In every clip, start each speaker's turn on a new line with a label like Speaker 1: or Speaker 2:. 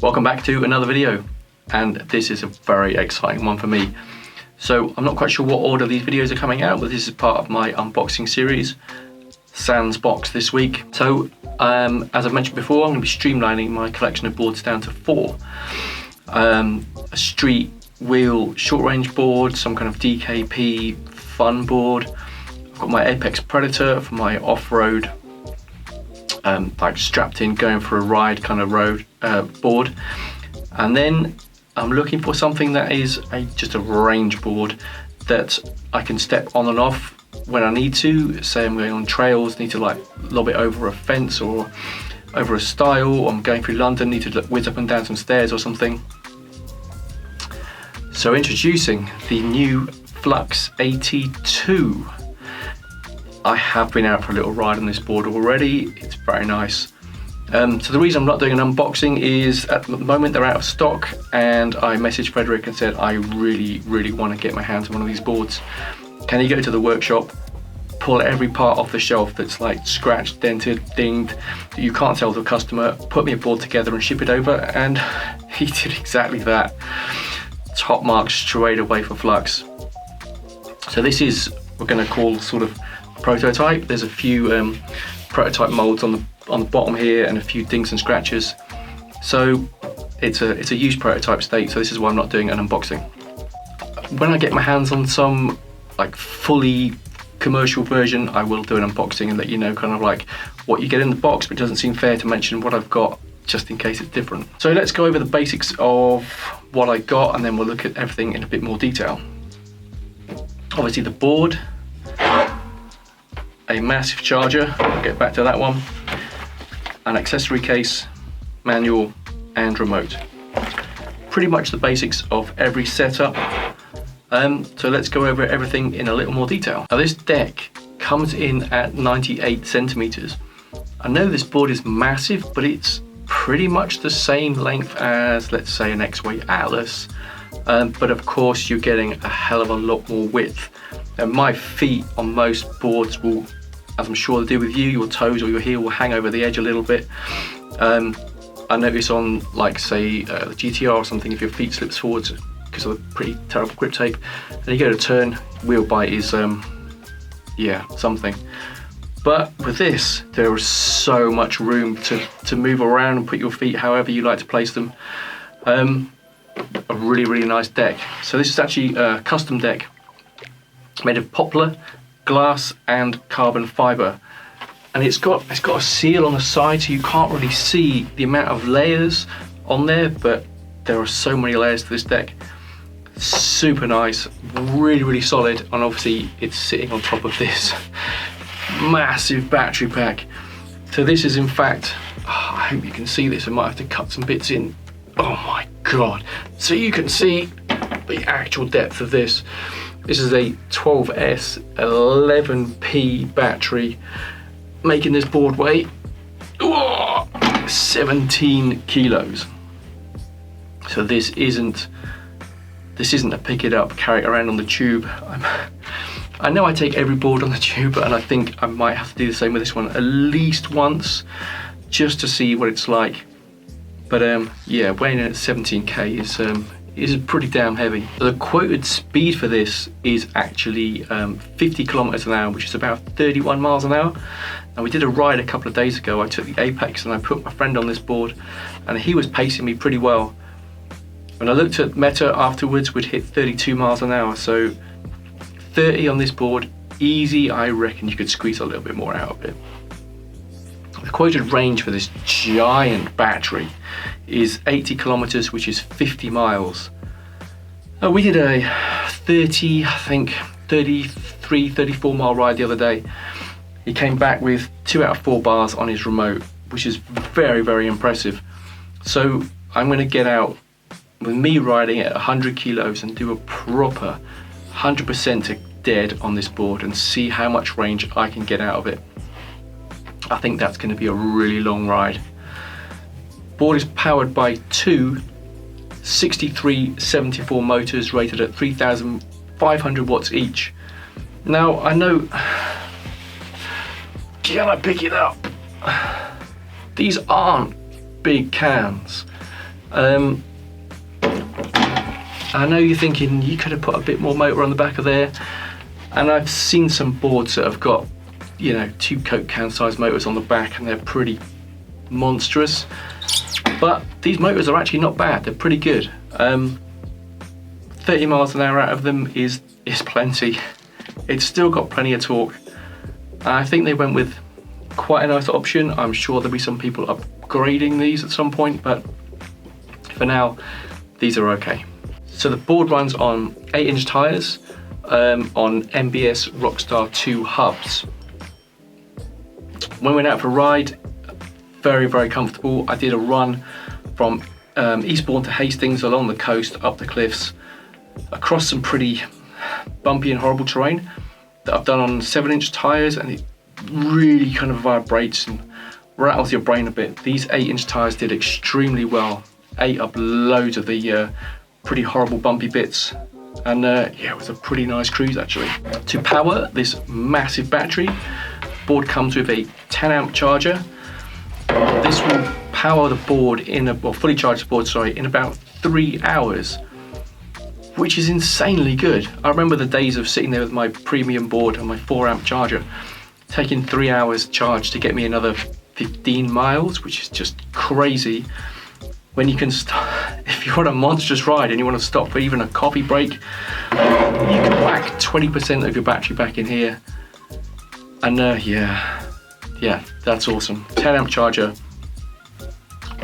Speaker 1: Welcome back to another video, and this is a very exciting one for me. So I'm not quite sure what order these videos are coming out, but this is part of my unboxing series, sans box this week. So as I mentioned before, I'm going to be streamlining my collection of boards down to 4. A street wheel short range board, some kind of DKP fun board. I've got my Apex Predator for my off-road, like strapped in, going for a ride kind of road board. And then I'm looking for something that is just a range board that I can step on and off when I need to. Say I'm going on trails, need to like lob it over a fence or over a stile, or I'm going through London, need to whiz up and down some stairs or something. So introducing the new Flux AT2. I have been out for a little ride on this board already. It's very nice. So the reason I'm not doing an unboxing is at the moment they're out of stock, and I messaged Frederick and said I really want to get my hands on one of these boards. Can you go to the workshop, pull every part off the shelf that's like scratched, dented, dinged, that you can't sell to a customer, put me a board together and ship it over? And he did exactly that. Top marks straight away for Flux. So this is, we're going to call sort of prototype. There's a few prototype molds on the bottom here and a few dings and scratches. So it's a used prototype state, so this is why I'm not doing an unboxing. When I get my hands on some like fully commercial version, I will do an unboxing and let you know kind of like what you get in the box, but it doesn't seem fair to mention what I've got just in case it's different. So let's go over the basics of what I got, and then we'll look at everything in a bit more detail. Obviously the board, a massive charger, I'll get back to that one, an accessory case, manual and remote. Pretty much the basics of every setup. So let's go over everything in a little more detail. Now this deck comes in at 98 centimeters. I know this board is massive, but it's pretty much the same length as, let's say, an X-Way Atlas. But of course you're getting a hell of a lot more width. And my feet on most boards will, as I'm sure they do with you, your toes or your heel will hang over the edge a little bit. I notice on like say the GTR or something, if your feet slips forwards because of the pretty terrible grip tape, and you go to turn, wheel bite is yeah, something. But with this, there is so much room to move around and put your feet however you like to place them. A really nice deck. So this is actually a custom deck made of poplar, glass and carbon fiber, and it's got a seal on the side, so you can't really see the amount of layers on there, but there are so many layers to this deck. Super nice, really solid, and obviously it's sitting on top of this massive battery pack. So this is in fact, I hope you can see this, I might have to cut some bits in. Oh my god, so you can see the actual depth of this. This is a 12S 11P battery, making this board weigh 17 kilos. So this isn't a pick it up, carry it around on the tube. I know I take every board on the tube, and I think I might have to do the same with this one at least once, just to see what it's like. But yeah, weighing in at 17k is pretty damn heavy. The quoted speed for this is actually 50 kilometers an hour, which is about 31 miles an hour. Now we did a ride a couple of days ago. I took the Apex and I put my friend on this board, and he was pacing me pretty well. When I looked at Meta afterwards, we'd hit 32 miles an hour. So 30 on this board, easy. I reckon you could squeeze a little bit more out of it. The quoted range for this giant battery is 80 kilometers, which is 50 miles. We did a 30, I think 33, 34 mile ride the other day. He came back with 2 out of 4 bars on his remote, which is very impressive. So I'm going to get out with me riding at 100 kilos and do a proper 100% to dead on this board and see how much range I can get out of it. I think that's going to be a really long ride. Board is powered by 2 6374 motors rated at 3,500 watts each. Now I know, can I pick it up? These aren't big cans. I know you're thinking you could have put a bit more motor on the back of there, and I've seen some boards that have got, you know, 2 Coke can size motors on the back, and they're pretty monstrous, but these motors are actually not bad. They're pretty good. 30 miles an hour out of them is plenty. It's still got plenty of torque. I think they went with quite a nice option. I'm sure there'll be some people upgrading these at some point, but for now these are okay. So the board runs on 8-inch tires on MBS Rockstar 2 hubs. When we went out for a ride, very comfortable. I did a run from Eastbourne to Hastings along the coast, up the cliffs, across some pretty bumpy and horrible terrain that I've done on 7-inch tires, and it really kind of vibrates and rattles your brain a bit. These 8-inch tires did extremely well, ate up loads of the pretty horrible bumpy bits, and yeah, it was a pretty nice cruise actually. To power this massive battery, board comes with a 10-amp charger. This will power the board fully charge the board, sorry, in about 3 hours, which is insanely good. I remember the days of sitting there with my premium board and my 4-amp charger, taking 3 hours charge to get me another 15 miles, which is just crazy. When you can if you're on a monstrous ride and you want to stop for even a coffee break, you can whack 20% of your battery back in here, and yeah, that's awesome. 10-amp charger,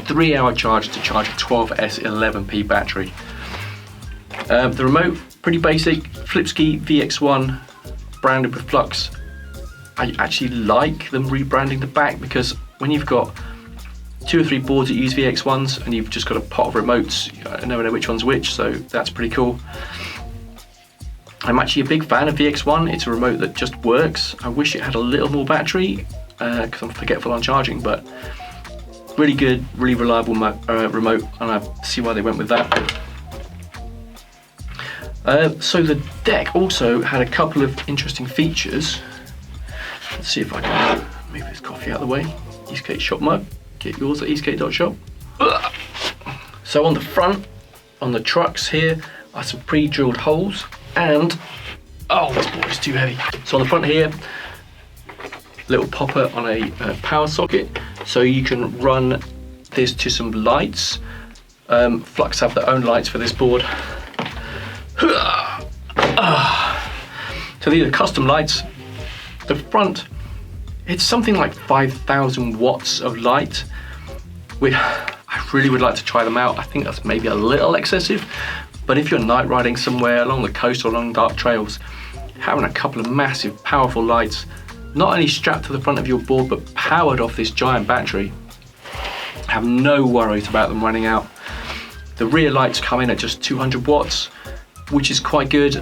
Speaker 1: 3-hour charge to charge a 12S11P battery. The remote, pretty basic, Flipski VX1 branded with Flux. I actually like them rebranding the back, because when you've got 2 or 3 boards that use VX1s and you've just got a pot of remotes, I never know which one's which, so that's pretty cool. I'm actually a big fan of VX1. It's a remote that just works. I wish it had a little more battery, because I'm forgetful on charging, but really good, really reliable remote, and I see why they went with that. So the deck also had a couple of interesting features. Let's see if I can move this coffee out of the way. Eskate shop mug, get yours at eskate.shop. So on the front, on the trucks here, are some pre-drilled holes, and oh, this board is too heavy. So on the front here, little popper on a power socket, so you can run this to some lights. Flux have their own lights for this board. So these are custom lights. The front, it's something like 5,000 watts of light. I really would like to try them out. I think that's maybe a little excessive, but if you're night riding somewhere along the coast or along dark trails, having a couple of massive powerful lights, not only strapped to the front of your board but powered off this giant battery, have no worries about them running out. The rear lights come in at just 200 watts, which is quite good.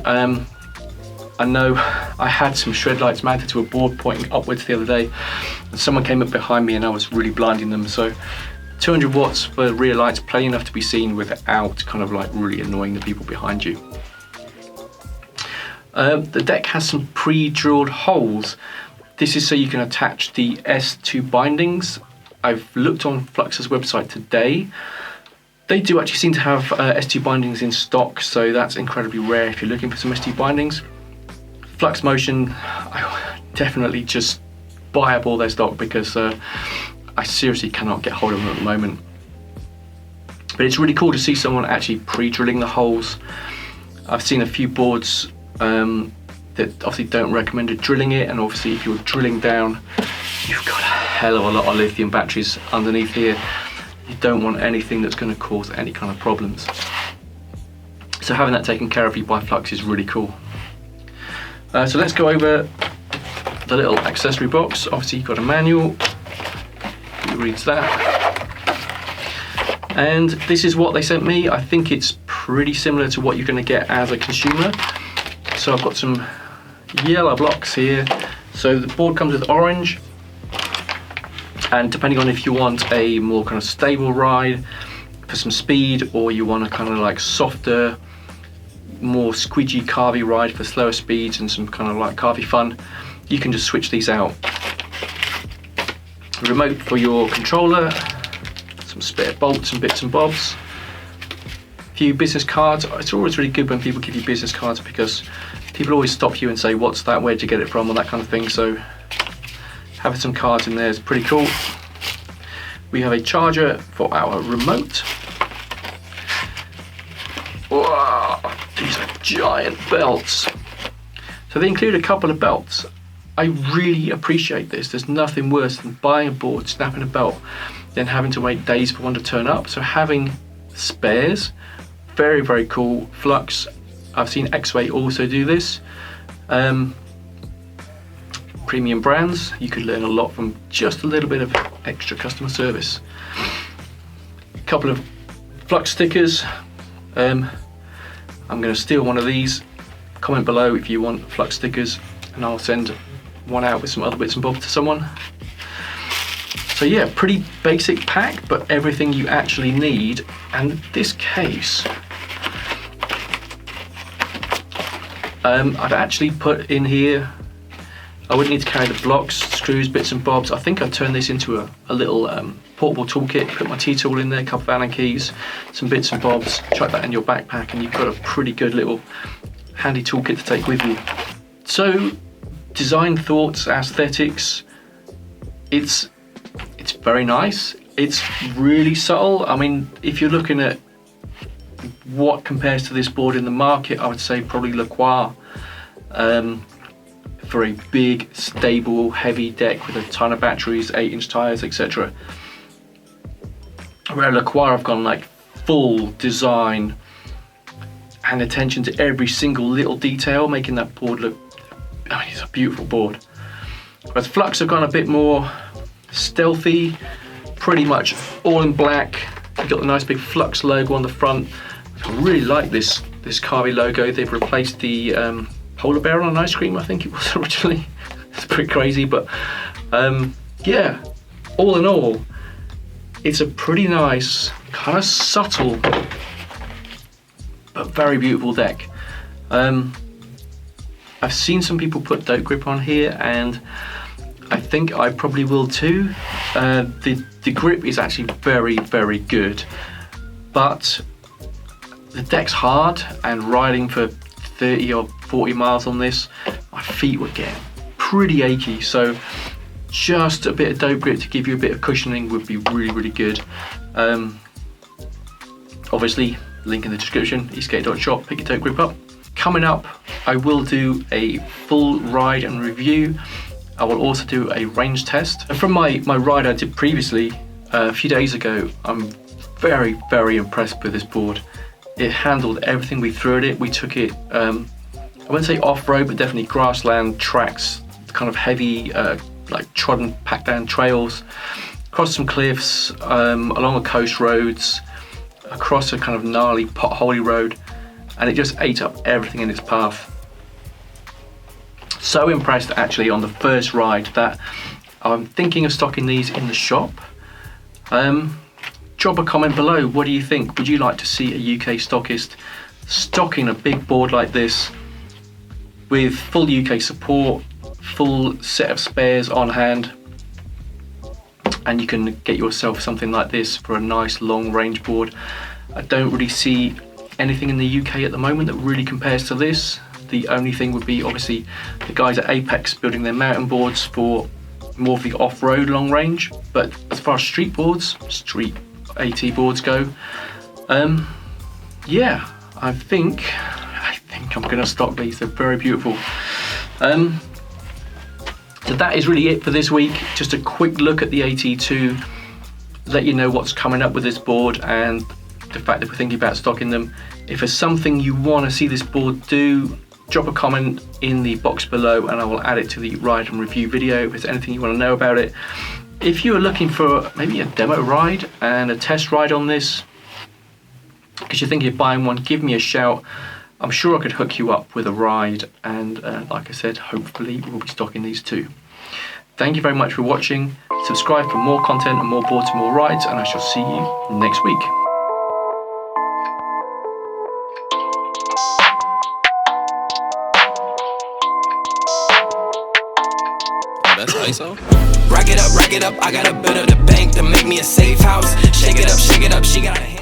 Speaker 1: I know I had some shred lights mounted to a board pointing upwards the other day, and someone came up behind me and I was really blinding them. So 200 watts for rear lights, plenty enough to be seen without kind of like really annoying the people behind you. The deck has some pre-drilled holes. This is so you can attach the S2 bindings. I've looked on Flux's website today. They do actually seem to have S2 bindings in stock, so that's incredibly rare if you're looking for some S2 bindings. Fluxmotion, I definitely just buy up all their stock, because I seriously cannot get hold of them at the moment. But it's really cool to see someone actually pre-drilling the holes. I've seen a few boards that obviously don't recommend drilling it, and obviously if you're drilling down, you've got a hell of a lot of lithium batteries underneath here. You don't want anything that's going to cause any kind of problems. So having that taken care of you by Flux is really cool. So let's go over the little accessory box. Obviously you've got a manual, it reads that. And this is what they sent me. I think it's pretty similar to what you're going to get as a consumer. So I've got some yellow blocks here. So the board comes with orange, and depending on if you want a more kind of stable ride for some speed, or you want a kind of like softer, more squidgy carvy ride for slower speeds and some kind of like carvy fun, you can just switch these out. Remote for your controller, some spare bolts and bits and bobs. few business cards. It's always really good when people give you business cards because people always stop you and say, what's that, where'd you get it from, or that kind of thing. So having some cards in there is pretty cool. We have a charger for our remote. Wow, these are giant belts. So they include a couple of belts. I really appreciate this. There's nothing worse than buying a board, snapping a belt, then having to wait days for one to turn up. So having spares, very, very cool. Flux, I've seen Eskate also do this. Premium brands, you could learn a lot from just a little bit of extra customer service. A couple of Flux stickers. I'm going to steal one of these. Comment below if you want Flux stickers and I'll send one out with some other bits and bobs to someone. So yeah, pretty basic pack, but everything you actually need. And this case, I've actually put in here, I wouldn't need to carry the blocks, screws, bits and bobs. I think I've turned this into a little portable toolkit, put my T-tool in there, a couple of Allen keys, some bits and bobs, chuck that in your backpack and you've got a pretty good little handy toolkit to take with you. So, design thoughts, aesthetics, it's very nice. It's really subtle. I mean, if you're looking at what compares to this board in the market, I would say probably LaCroix for a big, stable, heavy deck with a ton of batteries, 8-inch tires, etc. Where LaCroix have gone like full design and attention to every single little detail, making that board look, I mean, it's a beautiful board. Whereas Flux have gone a bit more stealthy, pretty much all in black. You've got the nice big Flux logo on the front. I really like this Carby logo. They've replaced the polar bear on an ice cream, I think it was originally. It's pretty crazy, but yeah, all in all, it's a pretty nice, kind of subtle, but very beautiful deck. I've seen some people put dope grip on here, and I think I probably will too. The grip is actually very, very good, but the deck's hard, and riding for 30 or 40 miles on this, my feet were getting pretty achy, so just a bit of dope grip to give you a bit of cushioning would be really, really good. Obviously, link in the description, eskate.shop, pick your dope grip up. Coming up, I will do a full ride and review. I will also do a range test. And from my ride I did previously, a few days ago, I'm very, very impressed with this board. It handled everything we threw at it. We took it, I wouldn't say off-road, but definitely grassland tracks, kind of heavy, like trodden, packed down trails, across some cliffs, along the coast roads, across a kind of gnarly, potholey road, and it just ate up everything in its path. So impressed actually on the first ride that I'm thinking of stocking these in the shop. Drop a comment below, what do you think? Would you like to see a UK stockist stocking a big board like this with full UK support, full set of spares on hand, and you can get yourself something like this for a nice long range board? I don't really see anything in the UK at the moment that really compares to this. The only thing would be obviously the guys at Apex building their mountain boards for more of the off-road long range, but as far as street boards, street AT boards go, yeah, I think I'm gonna stock these. They're very beautiful. So that is really it for this week. Just a quick look at the AT2, let you know what's coming up with this board and the fact that we're thinking about stocking them. If there's something you want to see this board do, drop a comment in the box below and I will add it to the ride and review video if there's anything you want to know about it. If you are looking for maybe a demo ride and a test ride on this, because you're thinking of buying one, give me a shout. I'm sure I could hook you up with a ride, and like I said, hopefully we'll be stocking these too. Thank you very much for watching. Subscribe for more content and more boards and more rides, and I shall see you next week.
Speaker 2: That's ISO. Rack it up, I gotta build up the bank to make me a safe house. Shake it up, she got a hand.